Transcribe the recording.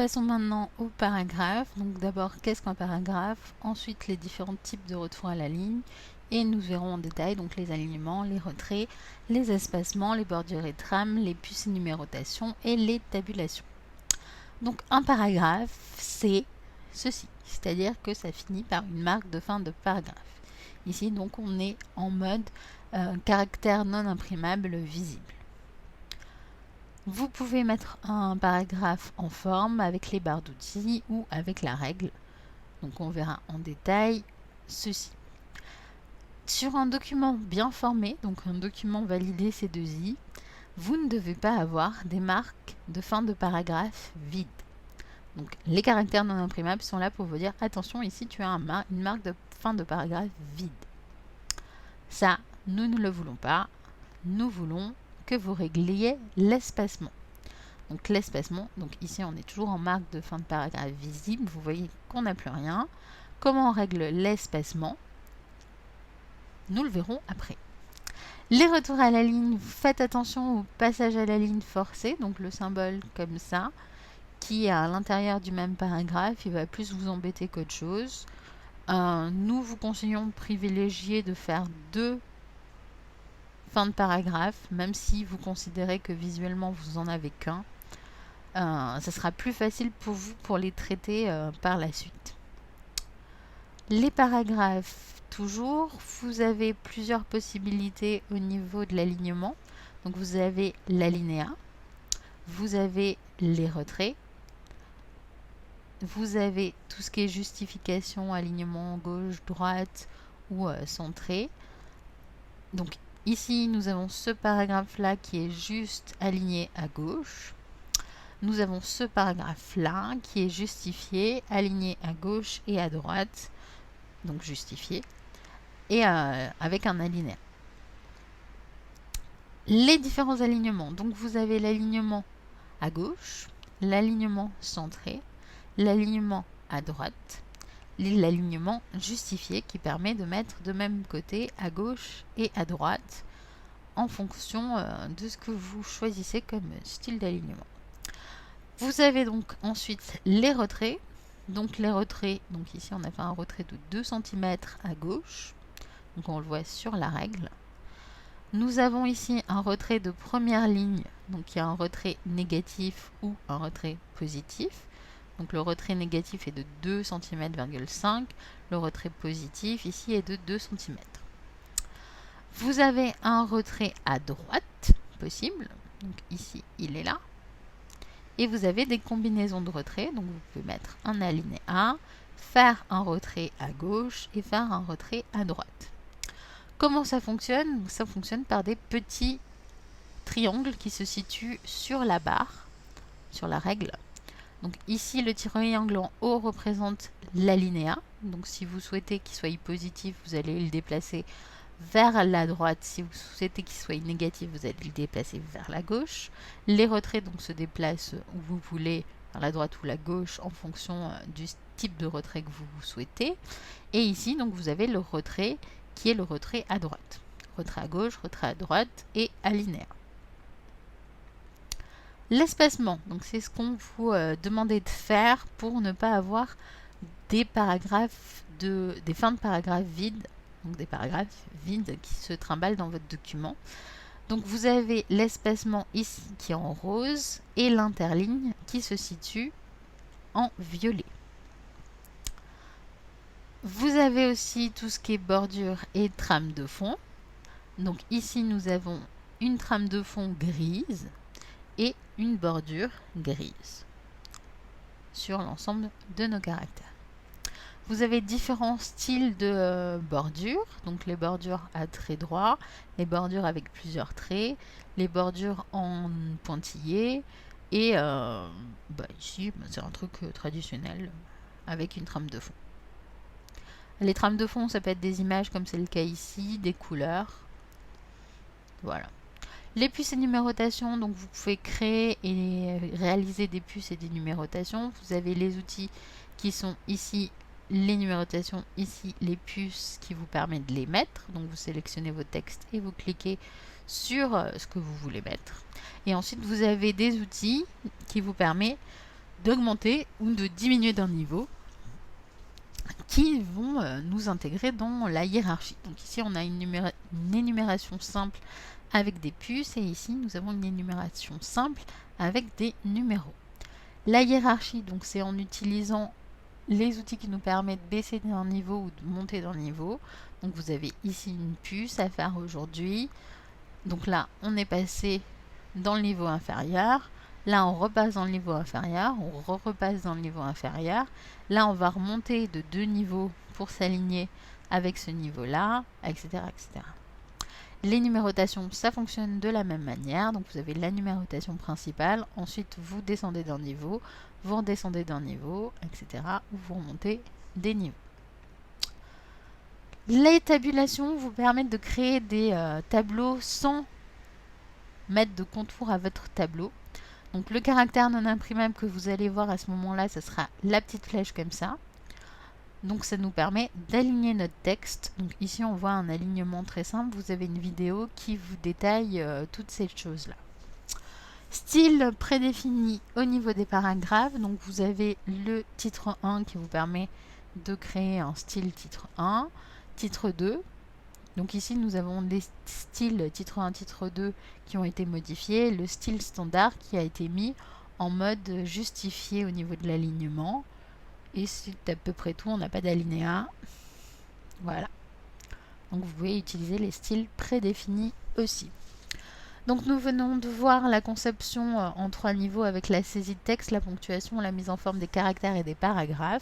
passons maintenant au paragraphe. Donc d'abord, qu'est-ce qu'un paragraphe? Ensuite, les différents types de retour à la ligne. Et nous verrons en détail donc les alignements, les retraits, les espacements, les bordures et trames, les puces et numérotation et les tabulations. Donc un paragraphe, c'est ceci, c'est-à-dire que ça finit par une marque de fin de paragraphe. Ici, donc, on est en mode caractère non imprimable visible. Vous pouvez mettre un paragraphe en forme avec les barres d'outils ou avec la règle. Donc on verra en détail ceci. Sur un document bien formé, donc un document validé C2I, vous ne devez pas avoir des marques de fin de paragraphe vides. Donc les caractères non imprimables sont là pour vous dire attention, ici tu as une marque de fin de paragraphe vide. Ça, nous ne le voulons pas. Nous voulons que vous régliez l'espacement. Donc l'espacement, donc ici on est toujours en marque de fin de paragraphe visible, vous voyez qu'on n'a plus rien. Comment on règle l'espacement? Nous le verrons après. Les retours à la ligne, faites attention au passage à la ligne forcé, donc le symbole comme ça, qui est à l'intérieur du même paragraphe, il va plus vous embêter qu'autre chose. Nous vous conseillons de privilégier de faire 2 fins de paragraphe, même si vous considérez que visuellement vous en avez qu'un. Ça sera plus facile pour vous pour les traiter par la suite. Les paragraphes, toujours, vous avez plusieurs possibilités au niveau de l'alignement. Donc vous avez l'alinéa, vous avez les retraits, vous avez tout ce qui est justification, alignement gauche, droite ou centré. Donc ici, nous avons ce paragraphe-là qui est juste aligné à gauche. Nous avons ce paragraphe-là qui est justifié, aligné à gauche et à droite, donc justifié, et avec un alinéa. Les différents alignements, donc vous avez l'alignement à gauche, l'alignement centré, l'alignement à droite, l'alignement justifié qui permet de mettre de même côté à gauche et à droite en fonction de ce que vous choisissez comme style d'alignement. Vous avez donc ensuite les retraits. Donc les retraits, donc ici on a fait un retrait de 2 cm à gauche. Donc on le voit sur la règle. Nous avons ici un retrait de première ligne. Donc il y a un retrait négatif ou un retrait positif. Donc le retrait négatif est de 2 cm,5. Le retrait positif ici est de 2 cm. Vous avez un retrait à droite possible. Donc ici il est là. Et vous avez des combinaisons de retrait, donc vous pouvez mettre un alinéa, faire un retrait à gauche et faire un retrait à droite. Comment ça fonctionne? Ça fonctionne par des petits triangles qui se situent sur la barre, sur la règle. Donc ici, le triangle en haut représente l'alinéa. Donc si vous souhaitez qu'il soit positif, vous allez le déplacer vers la droite. Si vous souhaitez qu'il soit négatif, vous allez le déplacer vers la gauche. Les retraits donc se déplacent où vous voulez, vers la droite ou la gauche, en fonction du type de retrait que vous souhaitez. Et ici, donc, vous avez le retrait qui est le retrait à droite. Retrait à gauche, retrait à droite et alinéa. L'espacement, donc c'est ce qu'on vous demandait de faire pour ne pas avoir des paragraphes des fins de paragraphes vides. Donc des paragraphes vides qui se trimballent dans votre document. Donc vous avez l'espacement ici qui est en rose et l'interligne qui se situe en violet. Vous avez aussi tout ce qui est bordure et trame de fond. Donc ici nous avons une trame de fond grise et une bordure grise sur l'ensemble de nos caractères. Vous avez différents styles de bordures, donc les bordures à traits droits, les bordures avec plusieurs traits, les bordures en pointillés, et ici c'est un truc traditionnel avec une trame de fond. Les trames de fond, ça peut être des images comme c'est le cas ici, des couleurs. Voilà. Les puces et numérotation, donc vous pouvez créer et réaliser des puces et des numérotations. Vous avez les outils qui sont ici les numérotations, ici les puces qui vous permettent de les mettre. Donc vous sélectionnez vos textes et vous cliquez sur ce que vous voulez mettre. Et ensuite vous avez des outils qui vous permettent d'augmenter ou de diminuer d'un niveau qui vont nous intégrer dans la hiérarchie. Donc ici, on a une énumération simple avec des puces et ici, nous avons une énumération simple avec des numéros. La hiérarchie, donc c'est en utilisant les outils qui nous permettent de baisser d'un niveau ou de monter d'un niveau. Donc vous avez ici une puce à faire aujourd'hui. Donc là, on est passé dans le niveau inférieur. Là, on repasse dans le niveau inférieur. On repasse dans le niveau inférieur. Là, on va remonter de 2 niveaux pour s'aligner avec ce niveau-là, etc., etc. Les numérotations, ça fonctionne de la même manière. Donc, vous avez la numérotation principale. Ensuite, vous descendez d'un niveau, vous redescendez d'un niveau, etc. Ou vous remontez des niveaux. Les tabulations vous permettent de créer des tableaux sans mettre de contour à votre tableau. Donc le caractère non imprimable que vous allez voir à ce moment-là, ce sera la petite flèche comme ça. Donc ça nous permet d'aligner notre texte. Donc ici on voit un alignement très simple. Vous avez une vidéo qui vous détaille toutes ces choses-là. Style prédéfini au niveau des paragraphes. Donc vous avez le titre 1 qui vous permet de créer un style titre 1, titre 2. Donc ici, nous avons des styles titre 1, titre 2 qui ont été modifiés. Le style standard qui a été mis en mode justifié au niveau de l'alignement. Et c'est à peu près tout, on n'a pas d'alinéa. Voilà. Donc vous pouvez utiliser les styles prédéfinis aussi. Donc nous venons de voir la conception en 3 niveaux avec la saisie de texte, la ponctuation, la mise en forme des caractères et des paragraphes.